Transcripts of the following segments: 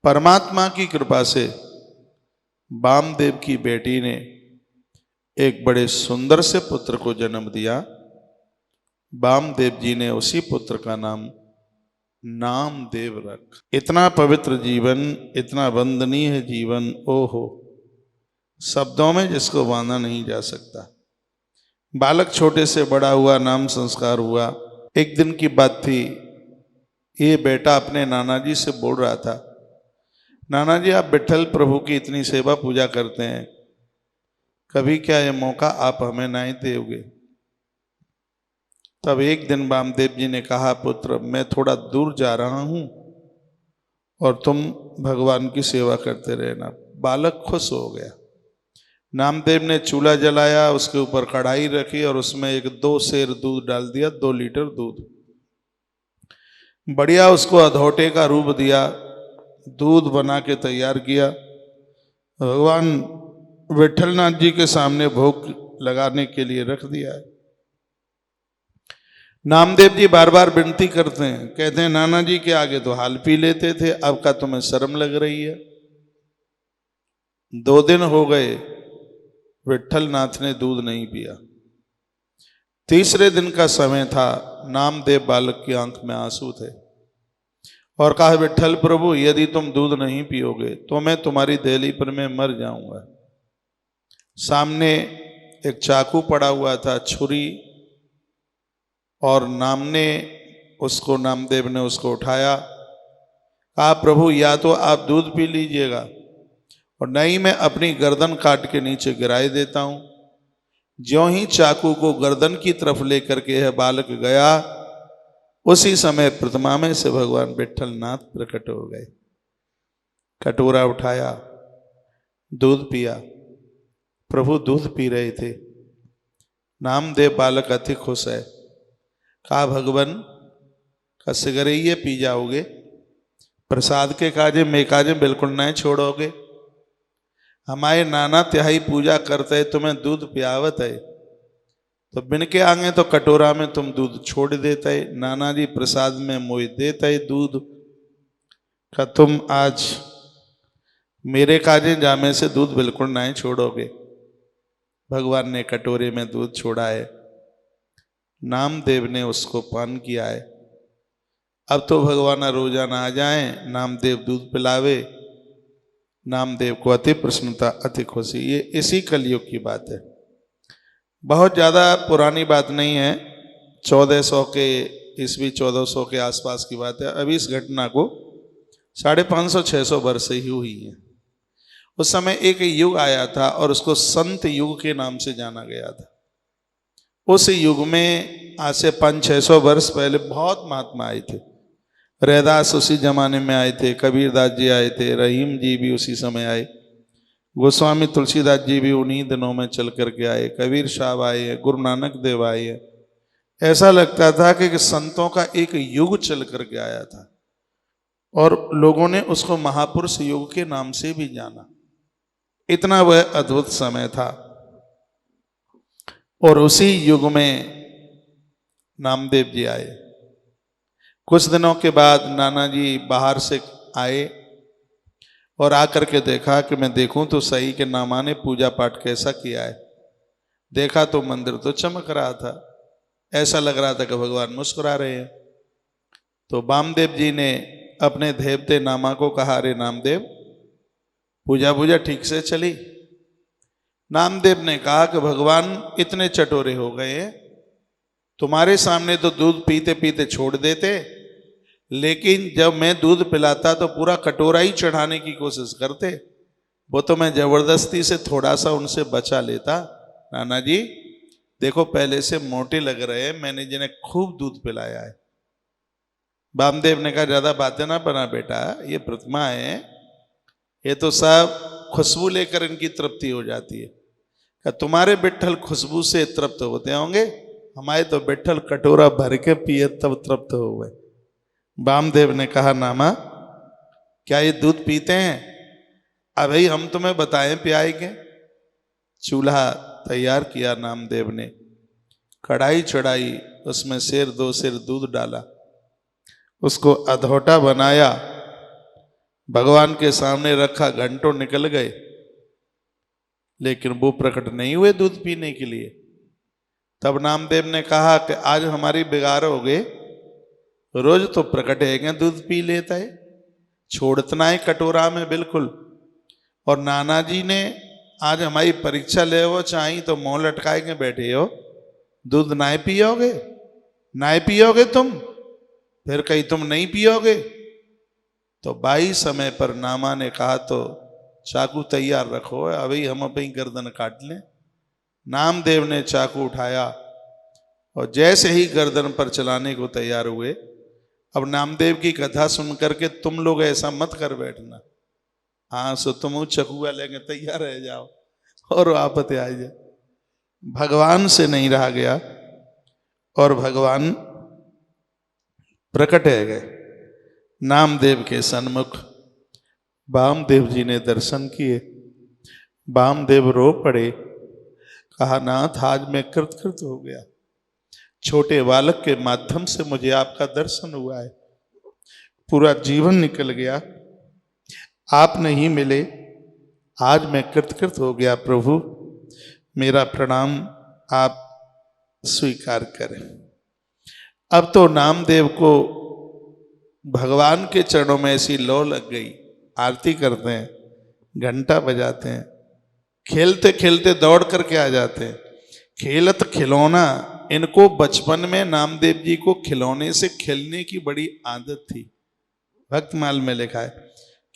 परमात्मा की कृपा से वामदेव की बेटी ने एक बड़े सुंदर से पुत्र को जन्म दिया। वामदेव जी ने उसी पुत्र का नाम नामदेव रखा। इतना पवित्र जीवन, इतना वंदनीय जीवन, ओहो, शब्दों में जिसको बांधा नहीं जा सकता। बालक छोटे से बड़ा हुआ, नाम संस्कार हुआ। एक दिन की बात थी, ये बेटा अपने नाना जी से बोल रहा था, नाना जी आप विट्ठल प्रभु की इतनी सेवा पूजा करते हैं, कभी क्या ये मौका आप हमें नहीं दोगे? तब एक दिन वामदेव जी ने कहा, पुत्र मैं थोड़ा दूर जा रहा हूं और तुम भगवान की सेवा करते रहना। बालक खुश हो गया। नामदेव ने चूल्हा जलाया, उसके ऊपर कढ़ाई रखी और उसमें 2 सेर दूध डाल दिया, 2 लीटर दूध। बढ़िया उसको अधोटे का रूप दिया, दूध बना के तैयार किया। भगवान विट्ठलनाथ जी के सामने भोग लगाने के लिए रख दिया है। नामदेव जी बार बार विनती करते हैं, कहते हैं नाना जी के आगे तो हाल पी लेते थे, अब का तुम्हें शर्म लग रही है। 2 दिन हो गए, विट्ठलनाथ ने दूध नहीं पिया। तीसरे दिन का समय था, नामदेव बालक की आंख में आंसू थे और कहा, विट्ठल प्रभु यदि तुम दूध नहीं पियोगे तो मैं तुम्हारी देहली पर मैं मर जाऊंगा। सामने एक चाकू पड़ा हुआ था, छुरी, और नामदेव ने उसको उठाया। कहा, प्रभु या तो आप दूध पी लीजिएगा और नहीं मैं अपनी गर्दन काट के नीचे गिराए देता हूं। ज्यों ही चाकू को गर्दन की तरफ लेकर के यह बालक गया, उसी समय प्रतिमा में से भगवान विट्ठलनाथ प्रकट हो गए। कटोरा उठाया, दूध पिया। प्रभु दूध पी रहे थे। नामदेव बालक अति खुश है। कहा, भगवान का सिगरे ये पी जाओगे, प्रसाद के काजे में काजे बिल्कुल नहीं छोड़ोगे। हमारे नाना तिहाई पूजा करते, तुम्हें दूध पियावत है, तो बिन के आगे तो कटोरा में तुम दूध छोड़ देते, नाना जी प्रसाद में मोई देते दूध का, तुम आज मेरे काजे जामे से दूध बिल्कुल नहीं छोड़ोगे। भगवान ने कटोरे में दूध छोड़ा है, नामदेव ने उसको पान किया है। अब तो भगवान रोजाना आ जाएं, नामदेव दूध पिलावे। नामदेव को अति प्रसन्नता, अति खुशी। ये इसी कलयुग की बात है, बहुत ज़्यादा पुरानी बात नहीं है। 1400 के ईस्वी 1400 के आसपास की बात है। अभी इस घटना को 550-600 वर्ष ही हुई है। उस समय एक युग आया था और उसको संत युग के नाम से जाना गया था। उस युग में आज से 500-600 वर्ष पहले बहुत महात्मा आए थे। रैदास उसी जमाने में आए थे, कबीरदास जी आए थे, रहीम जी भी उसी समय आए, गोस्वामी तुलसीदास जी भी उन्हीं दिनों में चल करके आए, कबीर साहब आए, गुरु नानक देव आए। ऐसा लगता था कि संतों का एक युग चल करके आया था और लोगों ने उसको महापुरुष युग के नाम से भी जाना। इतना वह अद्भुत समय था। और उसी युग में नामदेव जी आए। कुछ दिनों के बाद नाना जी बाहर से आए और आकर के देखा कि मैं देखूं तो सही कि नामा ने पूजा पाठ कैसा किया है। देखा तो मंदिर तो चमक रहा था, ऐसा लग रहा था कि भगवान मुस्कुरा रहे हैं। तो वामदेव जी ने अपने देवते नामा को कहा, अरे नामदेव, पूजा ठीक से चली? नामदेव ने कहा कि भगवान इतने चटोरे हो गए, तुम्हारे सामने तो दूध पीते पीते छोड़ देते, लेकिन जब मैं दूध पिलाता तो पूरा कटोरा ही चढ़ाने की कोशिश करते। वो तो मैं जबरदस्ती से थोड़ा सा उनसे बचा लेता। नाना जी देखो, पहले से मोटे लग रहे हैं, मैंने जिन्हें खूब दूध पिलाया है। वामदेव ने कहा, ज्यादा बातें ना बना बेटा, ये प्रतिमा है, ये तो सब खुशबू लेकर इनकी तृप्ति हो जाती है। क्या तुम्हारे विट्ठल खुशबू से तृप्त होते होंगे? हमारे तो विट्ठल कटोरा भर के पिए तब तृप्त हो गए। वामदेव ने कहा, नामा क्या ये दूध पीते हैं? अभी हम तुम्हें बताएं पियाएंगे। चूल्हा तैयार किया नामदेव ने, कढ़ाई चढ़ाई, उसमें 2 सेर दूध डाला, उसको अधोटा बनाया, भगवान के सामने रखा, घंटों निकल गए, लेकिन वो प्रकट नहीं हुए दूध पीने के लिए। तब नामदेव ने कहा कि आज हमारी बिगाड़ हो गए, रोज तो प्रकट है दूध पी लेता है, छोड़तना है कटोरा में बिल्कुल। और नाना जी ने आज हमारी परीक्षा ले वो चाहिए तो मुंह लटकाए के बैठे हो, दूध ना पियोगे, ना पियोगे तुम, फिर कहीं तुम नहीं पियोगे। तो बाई समय पर नामा ने कहा तो चाकू तैयार रखो, अभी हम अपनी गर्दन काट लें। नामदेव ने चाकू उठाया और जैसे ही गर्दन पर चलाने को तैयार हुए, अब नामदेव की कथा सुन करके तुम लोग ऐसा मत कर बैठना, हाँ सो तुम चकुआ लेके तैयार रह जाओ और आपत्ति आ जाए। भगवान से नहीं रहा गया और भगवान प्रकट है गए नामदेव के सन्मुख। वामदेव जी ने दर्शन किए, वामदेव रो पड़े, कहा नाथ आज मैं कृतकृत हो गया, छोटे बालक के माध्यम से मुझे आपका दर्शन हुआ है, पूरा जीवन निकल गया, आप नहीं मिले, आज मैं कृतकृत हो गया, प्रभु मेरा प्रणाम आप स्वीकार करें। अब तो नामदेव को भगवान के चरणों में ऐसी लौ लग गई, आरती करते हैं, घंटा बजाते हैं, खेलते खेलते दौड़ करके आ जाते हैं। खेलत खिलौना, इनको बचपन में नामदेव जी को खिलौने से खेलने की बड़ी आदत थी, भक्तमाल में लिखा है,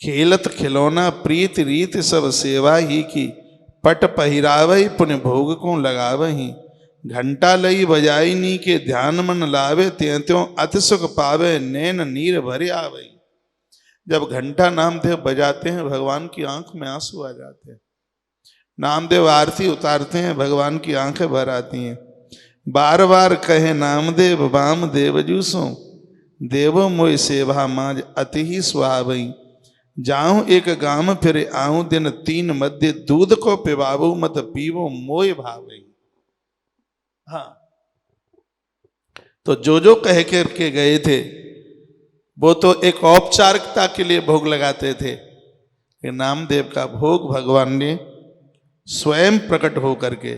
खेलत खिलौना प्रीत रीत सब सेवा ही की, पट पहिरावही पुण्य भोग को लगावही, घंटा लई बजाई नी के ध्यान मन लावे, त्यों त्यों अति सुख पावे, नैन नीर भरे आवई। जब घंटा नामदेव बजाते हैं भगवान की आंख में आंसू आ जाते हैं, नामदेव आरती उतारते हैं भगवान की आंखें भर आती हैं। बार बार कहे नामदेव वाम देव जूसो, देवो मोय सेवा माज अति ही सुहावई, जाऊं एक गाम फिर आऊं दिन तीन मध्य, दूध को पिबावू मत पीवो मोय भावई। हाँ, तो जो कह करके गए थे वो तो एक औपचारिकता के लिए भोग लगाते थे, कि नामदेव का भोग भगवान ने स्वयं प्रकट हो करके,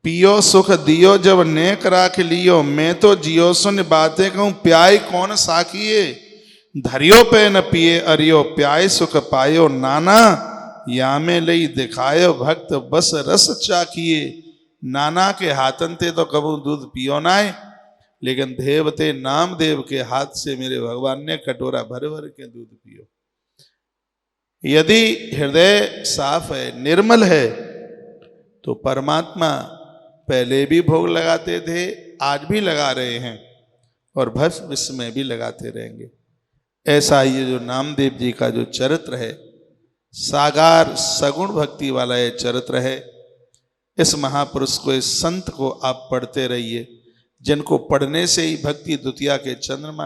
पियो सुख दियो जब नेक राख लियो, मैं तो जियो सुन बातें कहूं, प्याय कौन साखिए, धरियो पे न पिए अरियो, प्याय सुख पायो नाना, या में लई दिखायो भक्त बस रस चाखिए। नाना के हाथन ते तो कबू दूध पियो ना है, लेकिन देवते नामदेव के हाथ से मेरे भगवान ने कटोरा भर भर के दूध पियो। यदि हृदय साफ है, निर्मल है, तो परमात्मा पहले भी भोग लगाते थे, आज भी लगा रहे हैं और भविष्य में भी लगाते रहेंगे। ऐसा ये जो नामदेव जी का जो चरित्र है, सागार सगुण भक्ति वाला ये चरित्र है। इस महापुरुष को, इस संत को आप पढ़ते रहिए, जिनको पढ़ने से ही भक्ति द्वितीया के चंद्रमा